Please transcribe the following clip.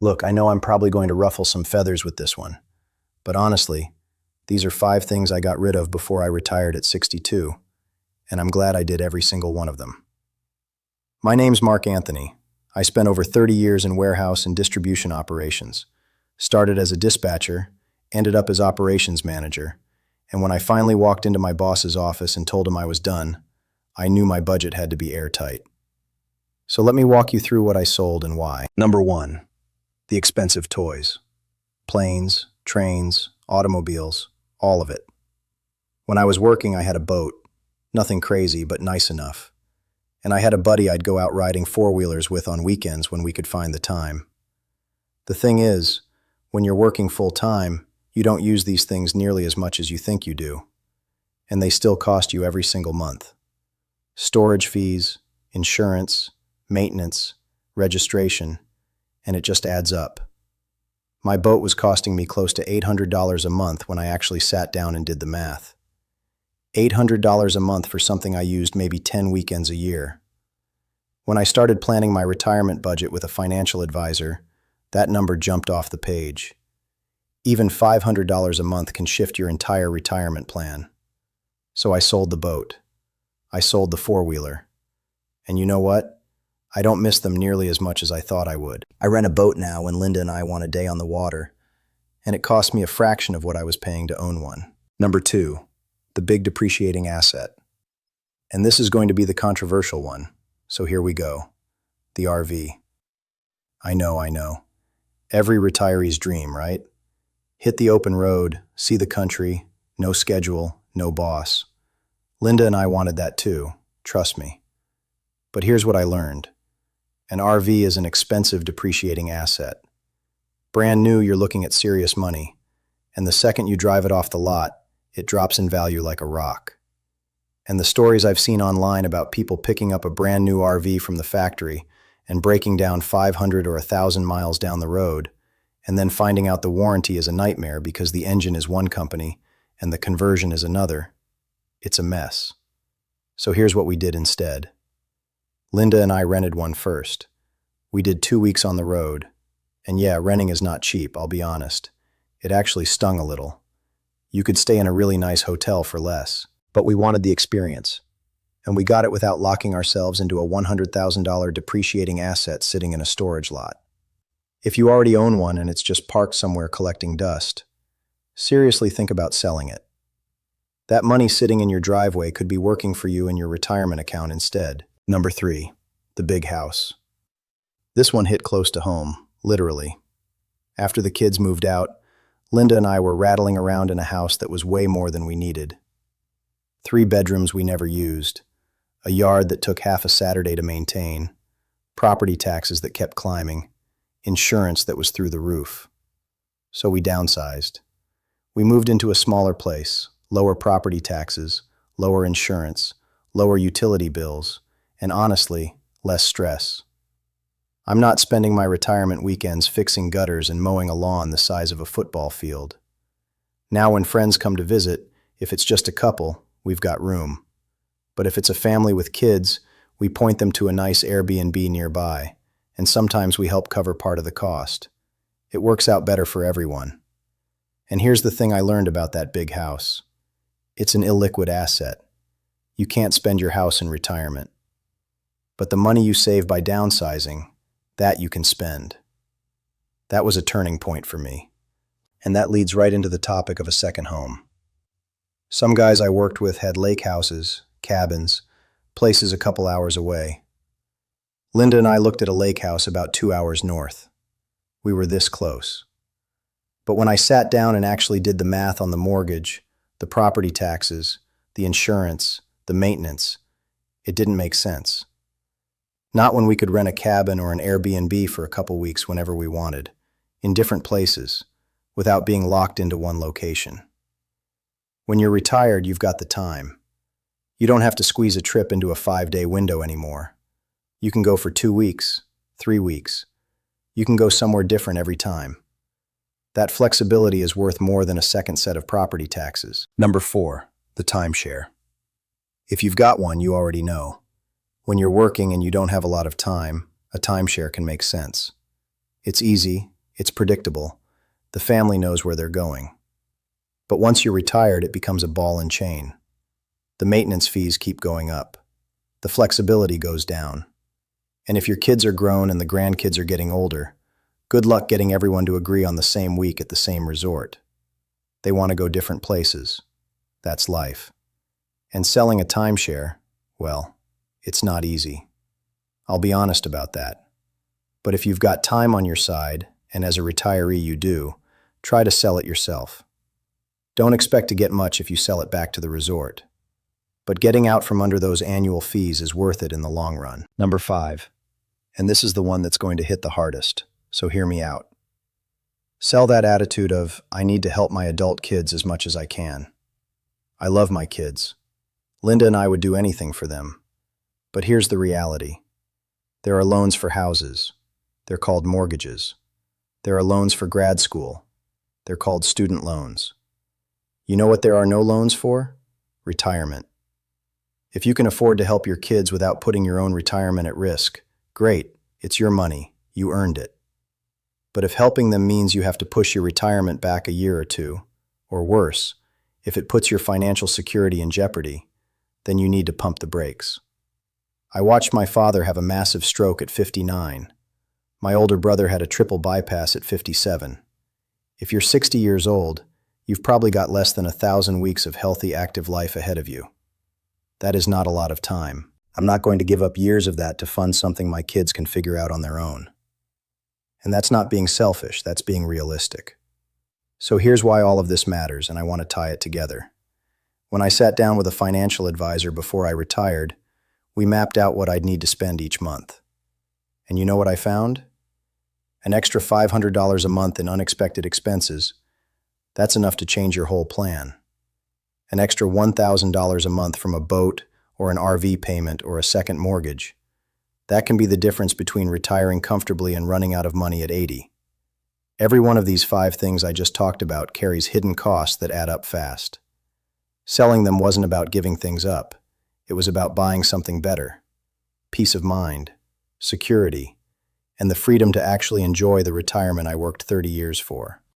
Look, I know I'm probably going to ruffle some feathers with this one, but honestly, these are 5 things I got rid of before I retired at 62, and I'm glad I did every single one of them. My name's Mark Anthony. I spent over 30 years in warehouse and distribution operations. Started as a dispatcher, ended up as operations manager, and when I finally walked into my boss's office and told him I was done, I knew my budget had to be airtight. So let me walk you through what I sold and why. Number 1. The expensive toys. Planes, trains, automobiles, all of it. When I was working, I had a boat. Nothing crazy, but nice enough. And I had a buddy I'd go out riding four-wheelers with on weekends when we could find the time. The thing is, when you're working full-time, you don't use these things nearly as much as you think you do. And they still cost you every single month. Storage fees, insurance, maintenance, registration, and it just adds up. My boat was costing me close to $800 a month when I actually sat down and did the math. $800 a month for something I used maybe 10 weekends a year. When I started planning my retirement budget with a financial advisor, that number jumped off the page. Even $500 a month can shift your entire retirement plan. So I sold the boat. I sold the four-wheeler. And you know what? I don't miss them nearly as much as I thought I would. I rent a boat now when Linda and I want a day on the water, and it costs me a fraction of what I was paying to own one. Number 2, the big depreciating asset. And this is going to be the controversial one, so here we go. The RV. I know. Every retiree's dream, right? Hit the open road, see the country, no schedule, no boss. Linda and I wanted that too, trust me. But here's what I learned. An RV is an expensive depreciating asset. Brand new, you're looking at serious money, and the second you drive it off the lot, it drops in value like a rock. And the stories I've seen online about people picking up a brand new RV from the factory and breaking down 500 or 1,000 miles down the road, and then finding out the warranty is a nightmare because the engine is one company and the conversion is another, it's a mess. So here's what we did instead. Linda and I rented one first. We did 2 weeks on the road. And yeah, renting is not cheap, I'll be honest. It actually stung a little. You could stay in a really nice hotel for less. But we wanted the experience. And we got it without locking ourselves into a $100,000 depreciating asset sitting in a storage lot. If you already own one and it's just parked somewhere collecting dust, seriously think about selling it. That money sitting in your driveway could be working for you in your retirement account instead. Number 3, the big house. This one hit close to home, literally. After the kids moved out, Linda and I were rattling around in a house that was way more than we needed. 3 bedrooms we never used, a yard that took half a Saturday to maintain, property taxes that kept climbing, insurance that was through the roof. So we downsized. We moved into a smaller place, lower property taxes, lower insurance, lower utility bills, and honestly, less stress. I'm not spending my retirement weekends fixing gutters and mowing a lawn the size of a football field. Now when friends come to visit, if it's just a couple, we've got room. But if it's a family with kids, we point them to a nice Airbnb nearby, and sometimes we help cover part of the cost. It works out better for everyone. And here's the thing I learned about that big house. It's an illiquid asset. You can't spend your house in retirement. But the money you save by downsizing, that you can spend. That was a turning point for me. And that leads right into the topic of a second home. Some guys I worked with had lake houses, cabins, places a couple hours away. Linda and I looked at a lake house about 2 hours north. We were this close. But when I sat down and actually did the math on the mortgage, the property taxes, the insurance, the maintenance, it didn't make sense. Not when we could rent a cabin or an Airbnb for a couple weeks whenever we wanted, in different places, without being locked into one location. When you're retired, you've got the time. You don't have to squeeze a trip into a 5-day window anymore. You can go for 2 weeks, 3 weeks. You can go somewhere different every time. That flexibility is worth more than a second set of property taxes. Number 4, the timeshare. If you've got one, you already know. When you're working and you don't have a lot of time, a timeshare can make sense. It's easy, It's predictable. The family knows where they're going. But once you're retired, it becomes a ball and chain. The maintenance fees keep going up. The flexibility goes down. And if your kids are grown and the grandkids are getting older, good luck getting everyone to agree on the same week at the same resort. They want to go different places. That's life. And selling a timeshare, well, it's not easy. I'll be honest about that. But if you've got time on your side, and as a retiree you do, try to sell it yourself. Don't expect to get much if you sell it back to the resort. But getting out from under those annual fees is worth it in the long run. Number 5. And this is the one that's going to hit the hardest, so hear me out. Sell that attitude of, I need to help my adult kids as much as I can. I love my kids. Linda and I would do anything for them. But here's the reality. There are loans for houses. They're called mortgages. There are loans for grad school. They're called student loans. You know what there are no loans for? Retirement. If you can afford to help your kids without putting your own retirement at risk, great, it's your money, you earned it. But if helping them means you have to push your retirement back a year or two, or worse, if it puts your financial security in jeopardy, then you need to pump the brakes. I watched my father have a massive stroke at 59. My older brother had a triple bypass at 57. If you're 60 years old, you've probably got less than 1,000 weeks of healthy, active life ahead of you. That is not a lot of time. I'm not going to give up years of that to fund something my kids can figure out on their own. And that's not being selfish, that's being realistic. So here's why all of this matters, and I want to tie it together. When I sat down with a financial advisor before I retired, we mapped out what I'd need to spend each month. And you know what I found? An extra $500 a month in unexpected expenses. That's enough to change your whole plan. An extra $1,000 a month from a boat or an RV payment or a second mortgage. That can be the difference between retiring comfortably and running out of money at 80. Every one of these 5 things I just talked about carries hidden costs that add up fast. Selling them wasn't about giving things up. It was about buying something better. Peace of mind, security, and the freedom to actually enjoy the retirement I worked 30 years for.